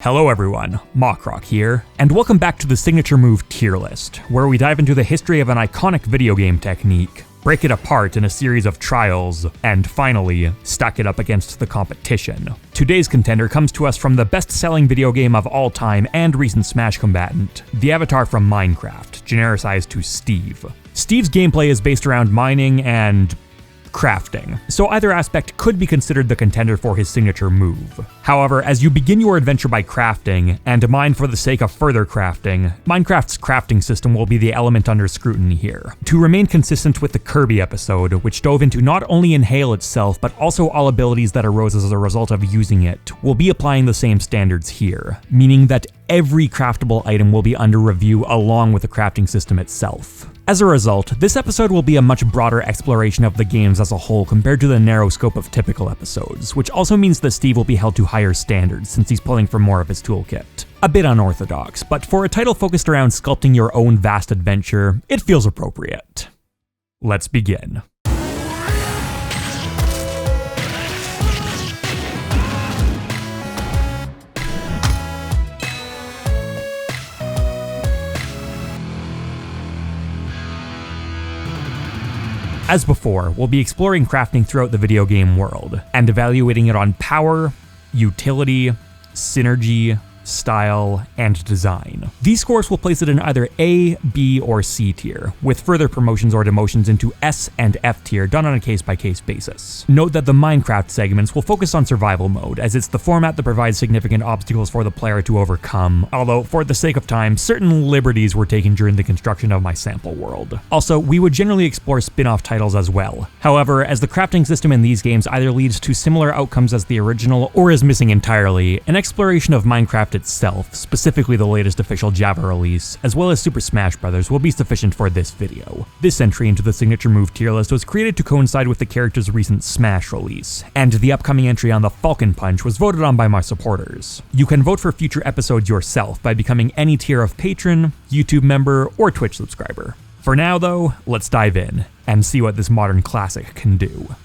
Hello everyone, Mockrock here, and welcome back to the Signature Move tier list, where we dive into the history of an iconic video game technique, break it apart in a series of trials, and finally, stack it up against the competition. Today's contender comes to us from the best-selling video game of all time and recent Smash combatant, the avatar from Minecraft, genericized to Steve. Steve's gameplay is based around mining and crafting, so either aspect could be considered the contender for his signature move. However, as you begin your adventure by crafting, and mine for the sake of further crafting, Minecraft's crafting system will be the element under scrutiny here. To remain consistent with the Kirby episode, which dove into not only Inhale itself, but also all abilities that arose as a result of using it, we'll be applying the same standards here, meaning that every craftable item will be under review along with the crafting system itself. As a result, this episode will be a much broader exploration of the games as a whole compared to the narrow scope of typical episodes, which also means that Steve will be held to higher standards since he's pulling from more of his toolkit. A bit unorthodox, but for a title focused around sculpting your own vast adventure, it feels appropriate. Let's begin. As before, we'll be exploring crafting throughout the video game world, and evaluating it on power, utility, synergy, style, and design. These scores will place it in either A, B, or C tier, with further promotions or demotions into S and F tier done on a case-by-case basis. Note that the Minecraft segments will focus on survival mode, as it's the format that provides significant obstacles for the player to overcome, although for the sake of time, certain liberties were taken during the construction of my sample world. Also, we would generally explore spin-off titles as well. However, as the crafting system in these games either leads to similar outcomes as the original or is missing entirely, an exploration of Minecraft itself, specifically the latest official Java release, as well as Super Smash Bros. Will be sufficient for this video. This entry into the Signature Move tier list was created to coincide with the character's recent Smash release, and the upcoming entry on the Falcon Punch was voted on by my supporters. You can vote for future episodes yourself by becoming any tier of patron, YouTube member, or Twitch subscriber. For now though, let's dive in, and see what this modern classic can do.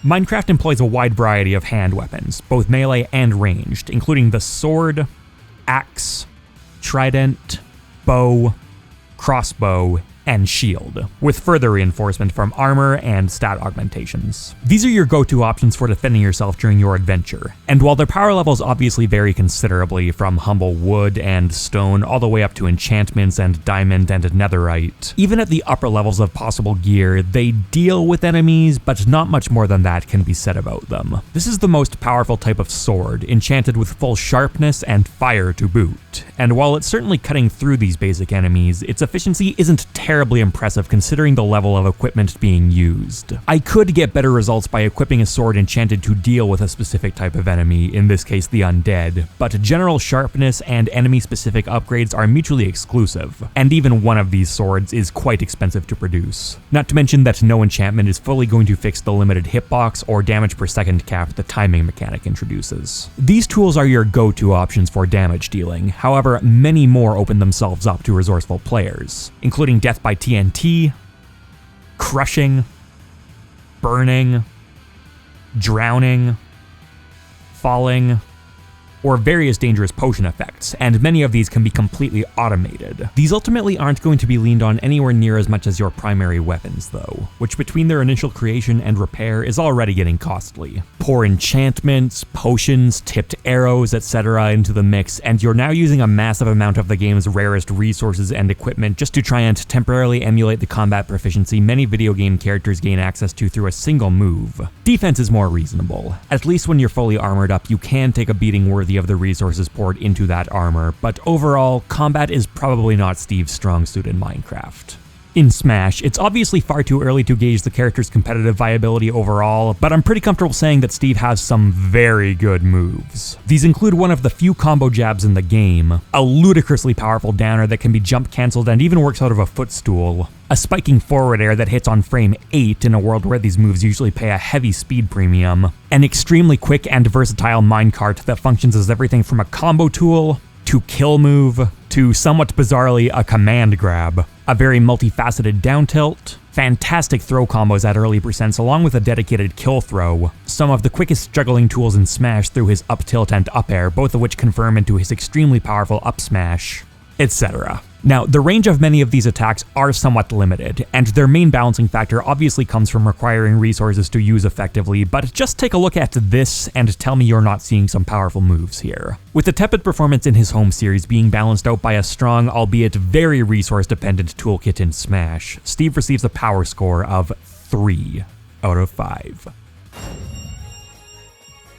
Minecraft employs a wide variety of hand weapons, both melee and ranged, including the sword, axe, trident, bow, crossbow, and shield, with further reinforcement from armor and stat augmentations. These are your go-to options for defending yourself during your adventure, and while their power levels obviously vary considerably from humble wood and stone all the way up to enchantments and diamond and netherite, even at the upper levels of possible gear, they deal with enemies, but not much more than that can be said about them. This is the most powerful type of sword, enchanted with full sharpness and fire to boot, and while it's certainly cutting through these basic enemies, its efficiency isn't terribly impressive considering the level of equipment being used. I could get better results by equipping a sword enchanted to deal with a specific type of enemy, in this case the undead, but general sharpness and enemy-specific upgrades are mutually exclusive, and even one of these swords is quite expensive to produce. Not to mention that no enchantment is fully going to fix the limited hitbox or damage per second cap the timing mechanic introduces. These tools are your go-to options for damage dealing, however, many more open themselves up to resourceful players, including death by TNT, crushing, burning, drowning, falling, or various dangerous potion effects, and many of these can be completely automated. These ultimately aren't going to be leaned on anywhere near as much as your primary weapons though, which between their initial creation and repair is already getting costly. Pour enchantments, potions, tipped arrows, etc. into the mix, and you're now using a massive amount of the game's rarest resources and equipment just to try and temporarily emulate the combat proficiency many video game characters gain access to through a single move. Defense is more reasonable. At least when you're fully armored up, you can take a beating worthy of the resources poured into that armor, but overall, combat is probably not Steve's strong suit in Minecraft. In Smash, it's obviously far too early to gauge the character's competitive viability overall, but I'm pretty comfortable saying that Steve has some very good moves. These include one of the few combo jabs in the game, a ludicrously powerful downer that can be jump cancelled and even works out of a footstool, a spiking forward air that hits on frame 8 in a world where these moves usually pay a heavy speed premium, an extremely quick and versatile minecart that functions as everything from a combo tool to kill move to somewhat bizarrely a command grab, a very multifaceted down tilt, fantastic throw combos at early percents along with a dedicated kill throw, some of the quickest juggling tools in Smash through his up tilt and up air, both of which confirm into his extremely powerful up smash, etc. Now, the range of many of these attacks are somewhat limited, and their main balancing factor obviously comes from requiring resources to use effectively, but just take a look at this and tell me you're not seeing some powerful moves here. With the tepid performance in his home series being balanced out by a strong, albeit very resource-dependent toolkit in Smash, Steve receives a power score of 3 out of 5.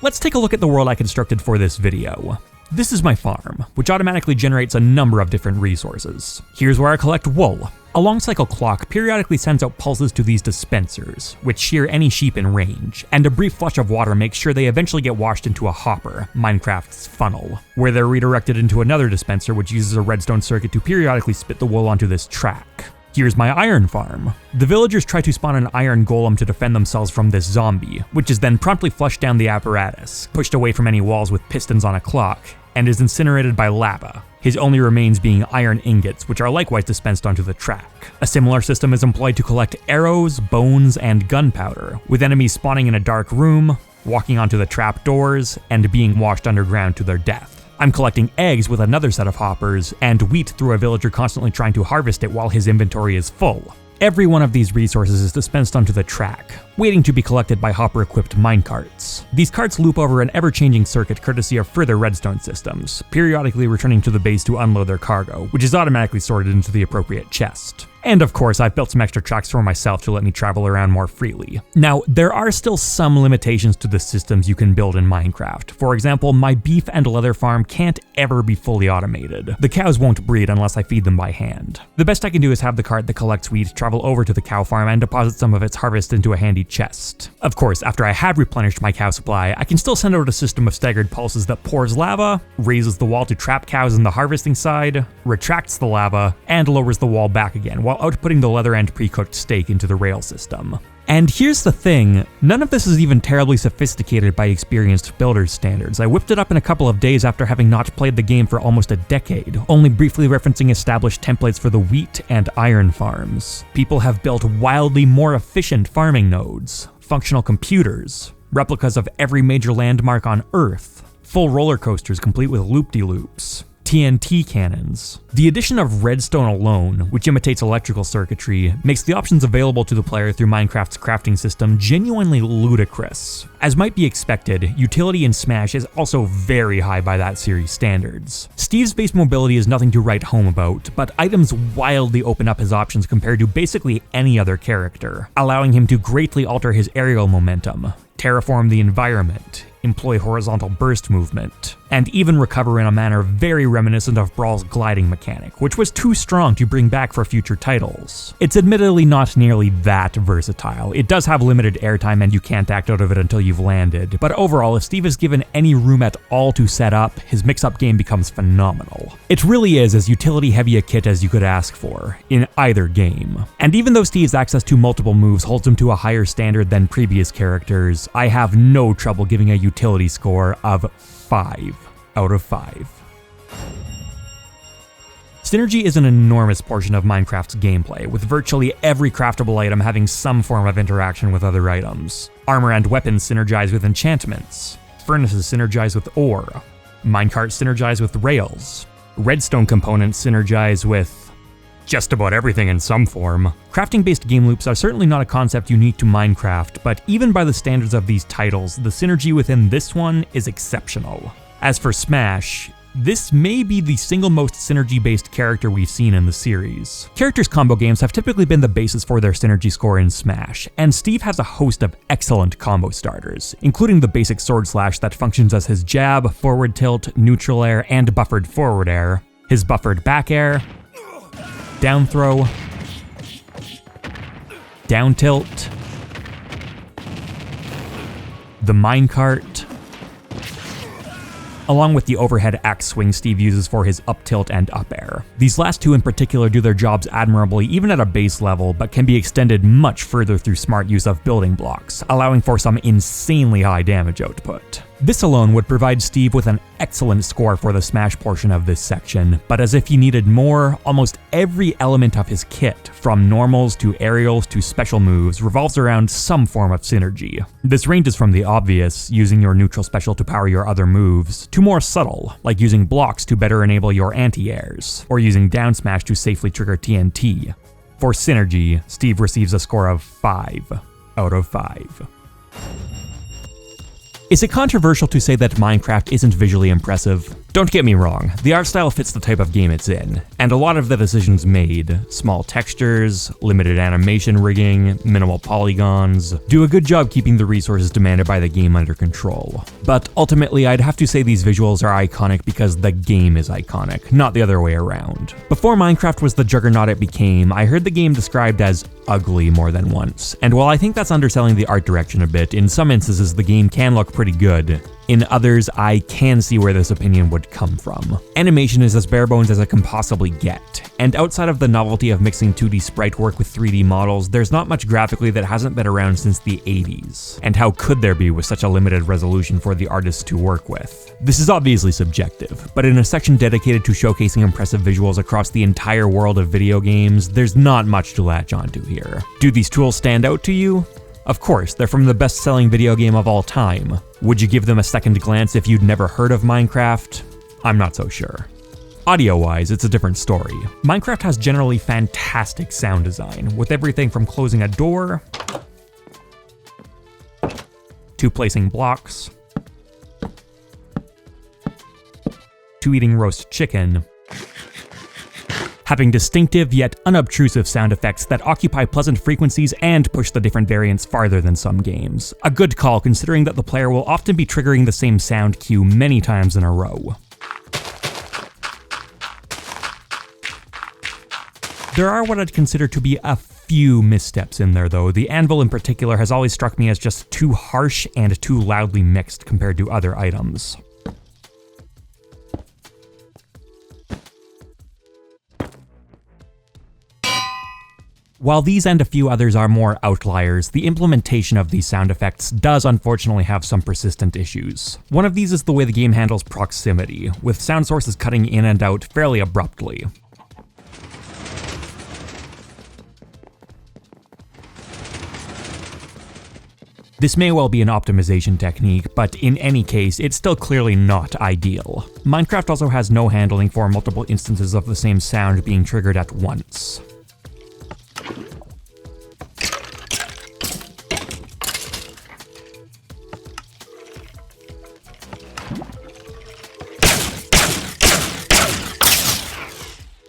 Let's take a look at the world I constructed for this video. This is my farm, which automatically generates a number of different resources. Here's where I collect wool. A long cycle clock periodically sends out pulses to these dispensers, which shear any sheep in range, and a brief flush of water makes sure they eventually get washed into a hopper, Minecraft's funnel, where they're redirected into another dispenser which uses a redstone circuit to periodically spit the wool onto this track. Here's my iron farm. The villagers try to spawn an iron golem to defend themselves from this zombie, which is then promptly flushed down the apparatus, pushed away from any walls with pistons on a clock, and is incinerated by lava, his only remains being iron ingots, which are likewise dispensed onto the track. A similar system is employed to collect arrows, bones, and gunpowder, with enemies spawning in a dark room, walking onto the trap doors, and being washed underground to their death. I'm collecting eggs with another set of hoppers, and wheat through a villager constantly trying to harvest it while his inventory is full. Every one of these resources is dispensed onto the track, waiting to be collected by hopper-equipped minecarts. These carts loop over an ever-changing circuit courtesy of further redstone systems, periodically returning to the base to unload their cargo, which is automatically sorted into the appropriate chest. And of course, I've built some extra tracks for myself to let me travel around more freely. Now, there are still some limitations to the systems you can build in Minecraft. For example, my beef and leather farm can't ever be fully automated. The cows won't breed unless I feed them by hand. The best I can do is have the cart that collects wheat travel over to the cow farm and deposit some of its harvest into a handy chest. Of course, after I have replenished my cow supply, I can still send out a system of staggered pulses that pours lava, raises the wall to trap cows in the harvesting side, retracts the lava, and lowers the wall back again, while outputting the leather and pre-cooked steak into the rail system. And here's the thing, none of this is even terribly sophisticated by experienced builders' standards. I whipped it up in a couple of days after having not played the game for almost a decade, only briefly referencing established templates for the wheat and iron farms. People have built wildly more efficient farming nodes, functional computers, replicas of every major landmark on Earth, full roller coasters complete with loop-de-loops, TNT cannons. The addition of redstone alone, which imitates electrical circuitry, makes the options available to the player through Minecraft's crafting system genuinely ludicrous. As might be expected, utility in Smash is also very high by that series' standards. Steve's base mobility is nothing to write home about, but items wildly open up his options compared to basically any other character, allowing him to greatly alter his aerial momentum, terraform the environment, employ horizontal burst movement, and even recover in a manner very reminiscent of Brawl's gliding mechanic, which was too strong to bring back for future titles. It's admittedly not nearly that versatile. It does have limited airtime and you can't act out of it until you've landed, but overall, if Steve is given any room at all to set up, his mix-up game becomes phenomenal. It really is as utility-heavy a kit as you could ask for, in either game. And even though Steve's access to multiple moves holds him to a higher standard than previous characters, I have no trouble giving a utility score of 5 out of 5. Synergy is an enormous portion of Minecraft's gameplay, with virtually every craftable item having some form of interaction with other items. Armor and weapons synergize with enchantments, furnaces synergize with ore, minecarts synergize with rails, redstone components synergize with just about everything in some form. Crafting-based game loops are certainly not a concept unique to Minecraft, but even by the standards of these titles, the synergy within this one is exceptional. As for Smash, this may be the single most synergy-based character we've seen in the series. Characters combo games have typically been the basis for their synergy score in Smash, and Steve has a host of excellent combo starters, including the basic sword slash that functions as his jab, forward tilt, neutral air, and buffered forward air, his buffered back air, down throw, down tilt, the minecart, along with the overhead axe swing Steve uses for his up tilt and up air. These last two in particular do their jobs admirably even at a base level, but can be extended much further through smart use of building blocks, allowing for some insanely high damage output. This alone would provide Steve with an excellent score for the Smash portion of this section, but as if he needed more, almost every element of his kit, from normals to aerials to special moves, revolves around some form of synergy. This ranges from the obvious, using your neutral special to power your other moves, to more subtle, like using blocks to better enable your anti-airs, or using down smash to safely trigger TNT. For synergy, Steve receives a score of 5 out of 5. Is it controversial to say that Minecraft isn't visually impressive? Don't get me wrong, the art style fits the type of game it's in, and a lot of the decisions made, small textures, limited animation rigging, minimal polygons, do a good job keeping the resources demanded by the game under control. But ultimately, I'd have to say these visuals are iconic because the game is iconic, not the other way around. Before Minecraft was the juggernaut it became, I heard the game described as ugly more than once, and while I think that's underselling the art direction a bit, in some instances the game can look pretty good. In others, I can see where this opinion would come from. Animation is as bare bones as it can possibly get, and outside of the novelty of mixing 2D sprite work with 3D models, there's not much graphically that hasn't been around since the 80s. And how could there be with such a limited resolution for the artists to work with? This is obviously subjective, but in a section dedicated to showcasing impressive visuals across the entire world of video games, there's not much to latch onto here. Do these tools stand out to you? Of course, they're from the best-selling video game of all time. Would you give them a second glance if you'd never heard of Minecraft? I'm not so sure. Audio-wise, it's a different story. Minecraft has generally fantastic sound design, with everything from closing a door, to placing blocks, to eating roast chicken, having distinctive yet unobtrusive sound effects that occupy pleasant frequencies and push the different variants farther than some games. A good call considering that the player will often be triggering the same sound cue many times in a row. There are what I'd consider to be a few missteps in there though. The anvil in particular has always struck me as just too harsh and too loudly mixed compared to other items. While these and a few others are more outliers, the implementation of these sound effects does unfortunately have some persistent issues. One of these is the way the game handles proximity, with sound sources cutting in and out fairly abruptly. This may well be an optimization technique, but in any case, it's still clearly not ideal. Minecraft also has no handling for multiple instances of the same sound being triggered at once.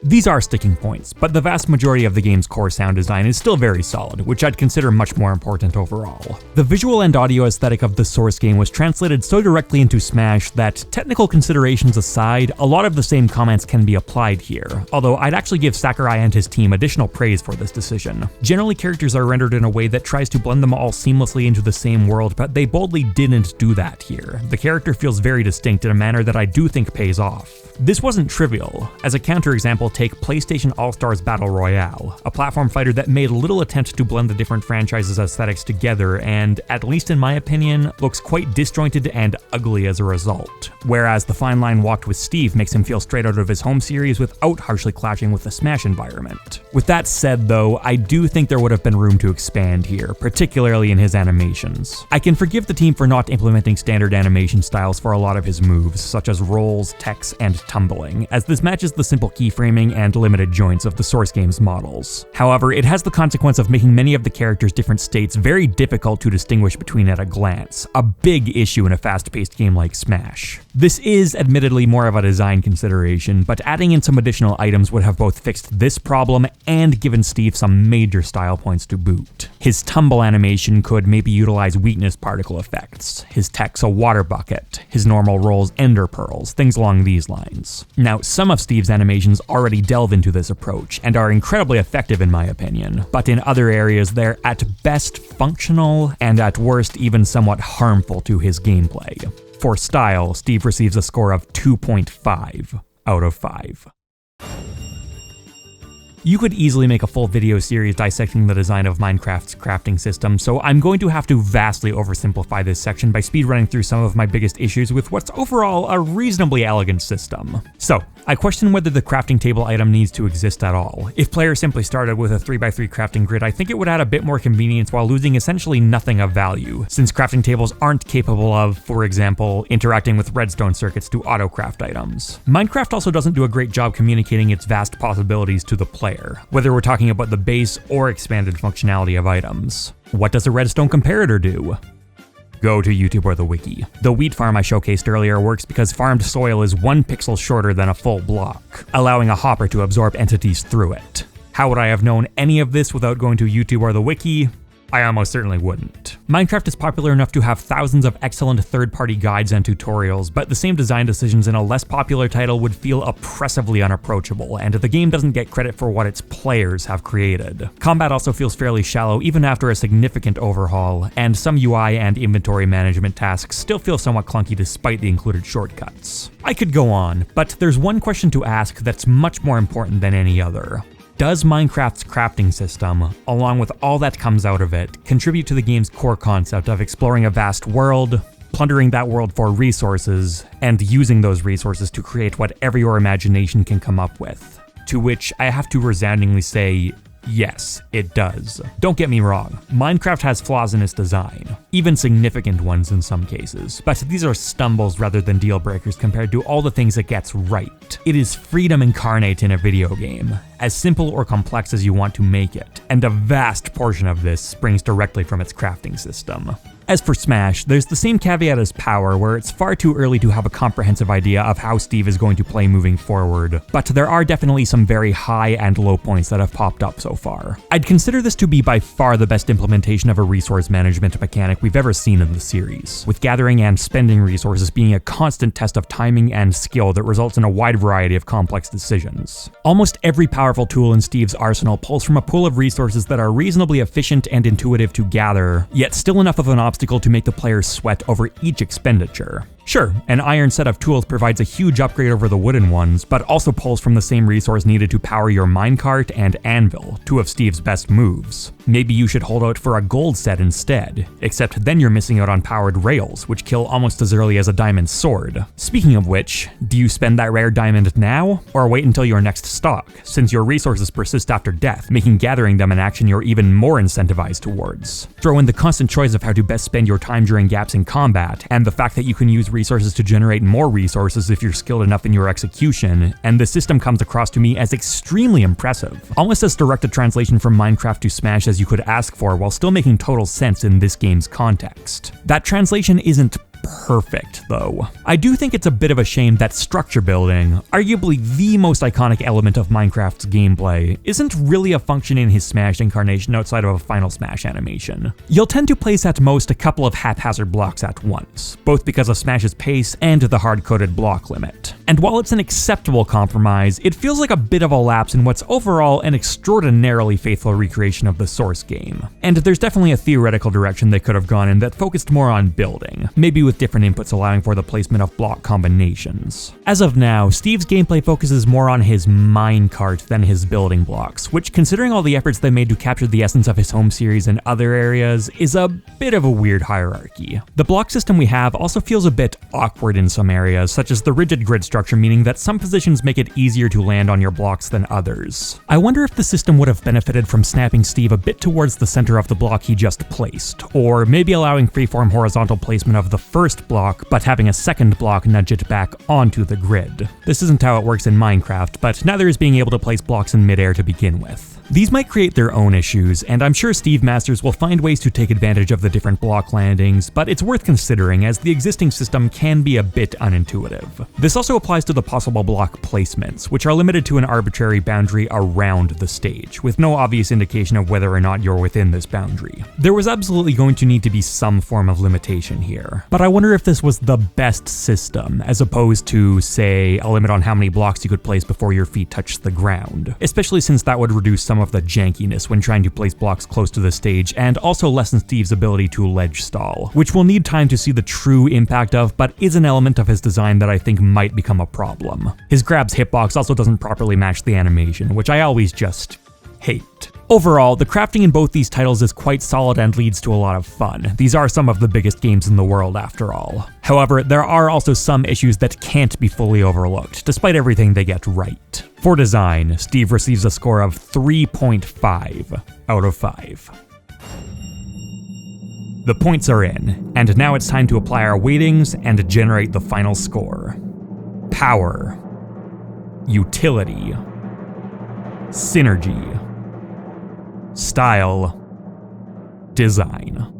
These are sticking points, but the vast majority of the game's core sound design is still very solid, which I'd consider much more important overall. The visual and audio aesthetic of the source game was translated so directly into Smash that, technical considerations aside, a lot of the same comments can be applied here, although I'd actually give Sakurai and his team additional praise for this decision. Generally, characters are rendered in a way that tries to blend them all seamlessly into the same world, but they boldly didn't do that here. The character feels very distinct in a manner that I do think pays off. This wasn't trivial. As a counterexample, take PlayStation All-Stars Battle Royale, a platform fighter that made little attempt to blend the different franchises' aesthetics together and, at least in my opinion, looks quite disjointed and ugly as a result. Whereas the fine line walked with Steve makes him feel straight out of his home series without harshly clashing with the Smash environment. With that said though, I do think there would have been room to expand here, particularly in his animations. I can forgive the team for not implementing standard animation styles for a lot of his moves, such as rolls, techs, and tumbling, as this matches the simple keyframing and limited joints of the source game's models. However, it has the consequence of making many of the characters' different states very difficult to distinguish between at a glance, a big issue in a fast-paced game like Smash. This is admittedly more of a design consideration, but adding in some additional items would have both fixed this problem and given Steve some major style points to boot. His tumble animation could maybe utilize weakness particle effects, his tech's a water bucket, his normal rolls ender pearls, things along these lines. Now, some of Steve's animations already delve into this approach and are incredibly effective in my opinion, but in other areas they're at best functional and at worst even somewhat harmful to his gameplay. For style, Steve receives a score of 2.5 out of 5. You could easily make a full video series dissecting the design of Minecraft's crafting system, so I'm going to have to vastly oversimplify this section by speedrunning through some of my biggest issues with what's overall a reasonably elegant system. So, I question whether the crafting table item needs to exist at all. If players simply started with a 3x3 crafting grid, I think it would add a bit more convenience while losing essentially nothing of value, since crafting tables aren't capable of, for example, interacting with redstone circuits to auto-craft items. Minecraft also doesn't do a great job communicating its vast possibilities to the player, whether we're talking about the base or expanded functionality of items. What does a redstone comparator do? Go to YouTube or the wiki. The wheat farm I showcased earlier works because farmed soil is 1 pixel shorter than a full block, allowing a hopper to absorb entities through it. How would I have known any of this without going to YouTube or the wiki? I almost certainly wouldn't. Minecraft is popular enough to have thousands of excellent third-party guides and tutorials, but the same design decisions in a less popular title would feel oppressively unapproachable, and the game doesn't get credit for what its players have created. Combat also feels fairly shallow even after a significant overhaul, and some UI and inventory management tasks still feel somewhat clunky despite the included shortcuts. I could go on, but there's one question to ask that's much more important than any other. Does Minecraft's crafting system, along with all that comes out of it, contribute to the game's core concept of exploring a vast world, plundering that world for resources, and using those resources to create whatever your imagination can come up with? To which I have to resoundingly say, yes, it does. Don't get me wrong, Minecraft has flaws in its design, even significant ones in some cases, but these are stumbles rather than deal breakers compared to all the things it gets right. It is freedom incarnate in a video game, as simple or complex as you want to make it, and a vast portion of this springs directly from its crafting system. As for Smash, there's the same caveat as Power, where it's far too early to have a comprehensive idea of how Steve is going to play moving forward, but there are definitely some very high and low points that have popped up so far. I'd consider this to be by far the best implementation of a resource management mechanic we've ever seen in the series, with gathering and spending resources being a constant test of timing and skill that results in a wide variety of complex decisions. Almost every powerful tool in Steve's arsenal pulls from a pool of resources that are reasonably efficient and intuitive to gather, yet still enough of an obstacle to make the player sweat over each expenditure. Sure, an iron set of tools provides a huge upgrade over the wooden ones, but also pulls from the same resource needed to power your minecart and anvil, 2 of Steve's best moves. Maybe you should hold out for a gold set instead, except then you're missing out on powered rails, which kill almost as early as a diamond sword. Speaking of which, do you spend that rare diamond now, or wait until your next stock, since your resources persist after death, making gathering them an action you're even more incentivized towards? Throw in the constant choice of how to best spend your time during gaps in combat, and the fact that you can use resources to generate more resources if you're skilled enough in your execution, and the system comes across to me as extremely impressive. Almost as direct a translation from Minecraft to Smash as you could ask for, while still making total sense in this game's context. That translation isn't perfect, though. I do think it's a bit of a shame that structure building, arguably the most iconic element of Minecraft's gameplay, isn't really a function in his Smash incarnation outside of a final Smash animation. You'll tend to place at most a couple of haphazard blocks at once, both because of Smash's pace and the hard-coded block limit. And while it's an acceptable compromise, it feels like a bit of a lapse in what's overall an extraordinarily faithful recreation of the source game. And there's definitely a theoretical direction they could have gone in that focused more on building, maybe with different inputs allowing for the placement of block combinations. As of now, Steve's gameplay focuses more on his minecart than his building blocks, which, considering all the efforts they made to capture the essence of his home series in other areas, is a bit of a weird hierarchy. The block system we have also feels a bit awkward in some areas, such as the rigid grid structure, meaning that some positions make it easier to land on your blocks than others. I wonder if the system would have benefited from snapping Steve a bit towards the center of the block he just placed, or maybe allowing freeform horizontal placement of the first block, but having a second block nudge it back onto the grid. This isn't how it works in Minecraft, but neither is being able to place blocks in midair to begin with. These might create their own issues, and I'm sure Steve Masters will find ways to take advantage of the different block landings, but it's worth considering as the existing system can be a bit unintuitive. This also applies to the possible block placements, which are limited to an arbitrary boundary around the stage, with no obvious indication of whether or not you're within this boundary. There was absolutely going to need to be some form of limitation here, but I wonder if this was the best system, as opposed to, say, a limit on how many blocks you could place before your feet touched the ground, especially since that would reduce some some of the jankiness when trying to place blocks close to the stage, and also lessens Steve's ability to ledge stall, which we'll need time to see the true impact of, but is an element of his design that I think might become a problem. His grab's hitbox also doesn't properly match the animation, which I always just hate. Overall, the crafting in both these titles is quite solid and leads to a lot of fun. These are some of the biggest games in the world after all. However, there are also some issues that can't be fully overlooked, despite everything they get right. For design, Steve receives a score of 3.5 out of 5. The points are in, and now it's time to apply our weightings and generate the final score. Power, utility, synergy, style, design.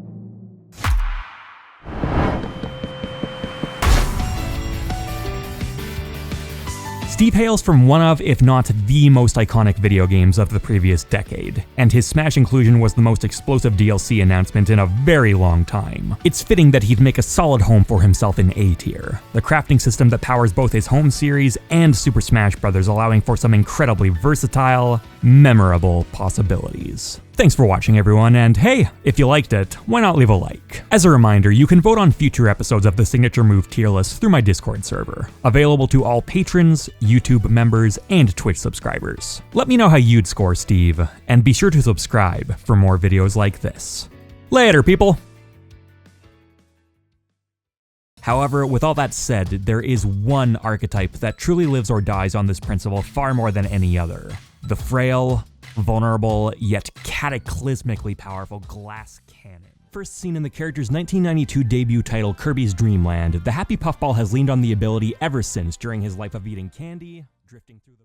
Steve hails from one of, if not the most iconic video games of the previous decade, and his Smash inclusion was the most explosive DLC announcement in a very long time. It's fitting that he'd make a solid home for himself in A tier, the crafting system that powers both his home series and Super Smash Bros., allowing for some incredibly versatile, memorable possibilities. Thanks for watching, everyone, and hey, if you liked it, why not leave a like? As a reminder, you can vote on future episodes of the Signature Move tier list through my Discord server, available to all patrons, YouTube members, and Twitch subscribers. Let me know how you'd score Steve, and be sure to subscribe for more videos like this. Later, people! However, with all that said, there is one archetype that truly lives or dies on this principle far more than any other. The frail, vulnerable, yet cataclysmically powerful glass cannon. First seen in the character's 1992 debut title Kirby's Dream Land, the Happy Puffball has leaned on the ability ever since during his life of eating candy, drifting through the